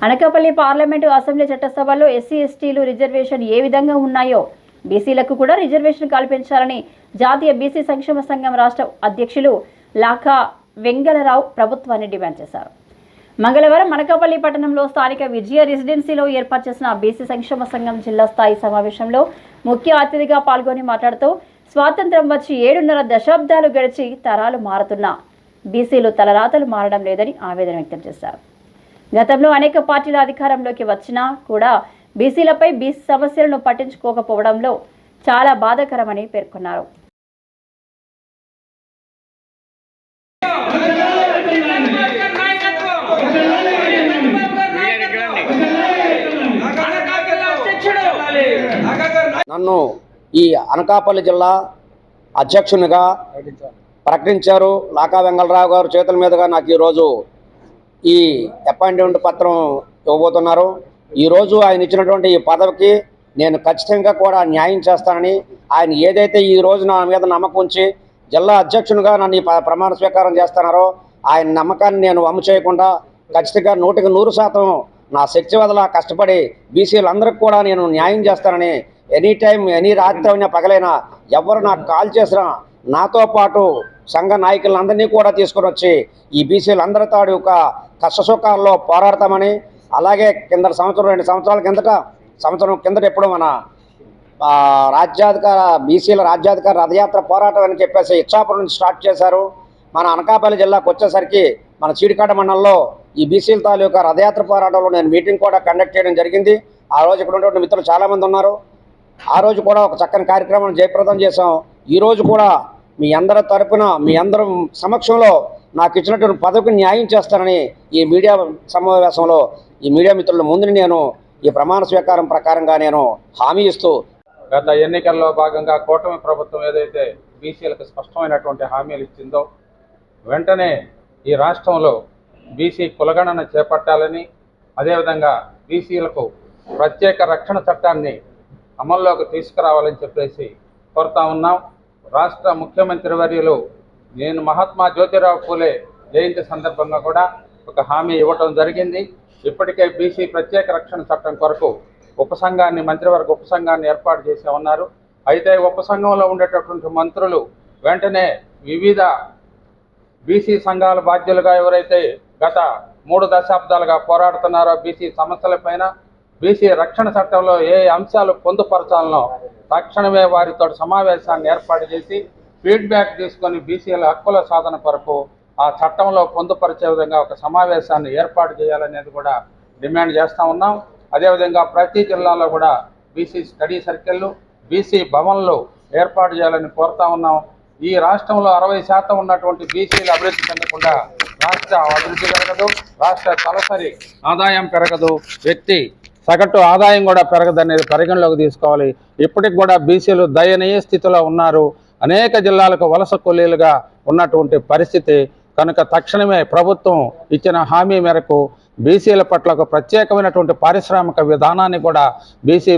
Anakapalli parliament assembly చట్టసభలో SC ఎస్టీలు reservation ఏ విధంగా ఉన్నాయో బీసీలకు కూడా రిజర్వేషన్ కల్పించాలని జాతీయ బీసీ సంక్షేమ సంఘం రాష్ట్ర అధ్యక్షులు లాఖా వెంగళరావు ప్రభుత్వాన్ని డిమాండ్ చేశారు. మంగళవారం అనకాపల్లి పట్టణంలో స్థానిక విజయ రెసిడెన్సీలో ఏర్పాటు చేసిన బీసీ సంక్షేమ సంఘం జిల్లా స్థాయి సమావేశంలో ముఖ్య అతిథిగా పాల్గొని మాట్లాడుతూ స్వాతంత్రం వచ్చి 7.5 దశాబ్దాలు గడిచి తరాలు మారుతున్నా బీసీలు తలరాతలు మారడం లేదని ఆవేదన వ్యక్తం చేశారు. గతంలో అనేక పార్టీల అధికారంలోకి వచ్చినా కూడా బీసీలపై బీసీ సమస్యలను పట్టించుకోకపోవడంలో చాలా బాధాకరమని పేర్కొన్నారు. నన్ను ఈ అనకాపల్లి జిల్లా అధ్యక్షునిగా ప్రకటించారు. లాఖా వెంగళరావు గారు చేతుల మీదుగా నాకు ఈరోజు ఈ అపాయింట్మెంట్ పత్రం ఇవ్వబోతున్నారు. ఈరోజు ఆయన ఇచ్చినటువంటి ఈ పదవికి నేను ఖచ్చితంగా కూడా న్యాయం చేస్తానని, ఆయన ఏదైతే ఈ రోజు నా మీద నమ్మకం ఉంచి జిల్లా అధ్యక్షునిగా నన్ను ఈ ప్రమాణ స్వీకారం చేస్తున్నారో ఆయన నమ్మకాన్ని నేను వమ్ము చేయకుండా ఖచ్చితంగా 100% నా శక్తి వదల కష్టపడి బీసీలందరికీ కూడా నేను న్యాయం చేస్తానని, ఎనీ టైం ఎనీ రాత్రి పగలైనా ఎవరు నాకు కాల్ చేసినా నాతో పాటు సంఘ నాయకులందరినీ కూడా తీసుకొని వచ్చి ఈ బీసీలందరి తాడు ఒక కష్టసుఖాల్లో పోరాడతామని, అలాగే కింద సంవత్సరం 2 సంవత్సరాల సంవత్సరం కిందట ఎప్పుడు మన రాజ్యాధికార బీసీల రాజ్యాధికార రథయాత్ర పోరాటం అని చెప్పేసి ఇచ్చాపురం నుంచి స్టార్ట్ చేశారు. మన అనకాపల్లి జిల్లాకు వచ్చేసరికి మన చీడికాడ మండలంలో ఈ బీసీల తాలూకా రథయాత్ర పోరాటంలో నేను మీటింగ్ కూడా కండక్ట్ చేయడం జరిగింది. ఆ రోజు ఇక్కడ ఉన్నటువంటి మిత్రులు చాలామంది ఉన్నారు. ఆ రోజు కూడా ఒక చక్కని కార్యక్రమాన్ని జయప్రదం చేశాం. ఈరోజు కూడా మీ అందరి తరపున మీ అందరి సమక్షంలో నాకు ఇచ్చినటువంటి పదవికి న్యాయం చేస్తానని ఈ మీడియా సమావేశంలో ఈ మీడియా మిత్రుల ముందు నేను ఈ ప్రమాణ స్వీకారం ప్రకారంగా నేను హామీ ఇస్తూ, గత ఎన్నికల్లో భాగంగా కూటమి ప్రభుత్వం ఏదైతే బీసీలకు స్పష్టమైనటువంటి హామీలు ఇచ్చిందో వెంటనే ఈ రాష్ట్రంలో బీసీ కులగణన చేపట్టాలని, అదేవిధంగా బీసీలకు ప్రత్యేక రక్షణ చట్టాన్ని అమల్లోకి తీసుకురావాలని చెప్పేసి కోరుతా ఉన్నాం. రాష్ట్ర ముఖ్యమంత్రి వర్యులు నేను మహాత్మా జ్యోతిరావు పూలే జయంతి సందర్భంగా కూడా ఒక హామీ ఇవ్వటం జరిగింది. ఇప్పటికే బీసీ ప్రత్యేక రక్షణ చట్టం కొరకు ఉపసంఘాన్ని మంత్రివర్గ ఉపసంఘాన్ని ఏర్పాటు చేసి ఉన్నారు. అయితే ఉపసంఘంలో ఉండేటటువంటి మంత్రులు వెంటనే వివిధ బీసీ సంఘాల బాధ్యులుగా ఎవరైతే గత 3 దశాబ్దాలుగా పోరాడుతున్నారో బీసీ సమస్యలపైన, బీసీ రక్షణ చట్టంలో ఏ అంశాలు పొందుపరచాలనో తక్షణమే వారితో సమావేశాన్ని ఏర్పాటు చేసి ఫీడ్బ్యాక్ తీసుకొని బీసీల హక్కుల సాధన కొరకు ఆ చట్టంలో పొందుపరిచే విధంగా ఒక సమావేశాన్ని ఏర్పాటు చేయాలనేది కూడా డిమాండ్ చేస్తూ ఉన్నాం. అదేవిధంగా ప్రతి జిల్లాలో కూడా బీసీ స్టడీ సర్కిళ్ళు, బీసీ భవన్లు ఏర్పాటు చేయాలని కోరుతా ఉన్నాం. ఈ రాష్ట్రంలో 60% ఉన్నటువంటి బీసీలు అభివృద్ధి చెందకుండా రాష్ట్ర అభివృద్ధి పెరగదు, రాష్ట్ర తలసరి ఆదాయం పెరగదు, వ్యక్తి సగటు ఆదాయం కూడా పెరగదనేది పరిగణలోకి తీసుకోవాలి. ఇప్పటికి కూడా బీసీలు దయనీయ స్థితిలో ఉన్నారు. అనేక జిల్లాలకు వలస కూలీలుగా ఉన్నటువంటి పరిస్థితి కనుక తక్షణమే ప్రభుత్వం ఇచ్చిన హామీ మేరకు బీసీల పట్ల ఒక ప్రత్యేకమైనటువంటి పారిశ్రామిక విధానాన్ని కూడా బీసీ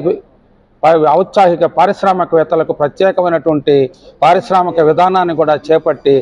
ఔత్సాహిక పారిశ్రామికవేత్తలకు ప్రత్యేకమైనటువంటి పారిశ్రామిక విధానాన్ని కూడా చేపట్టి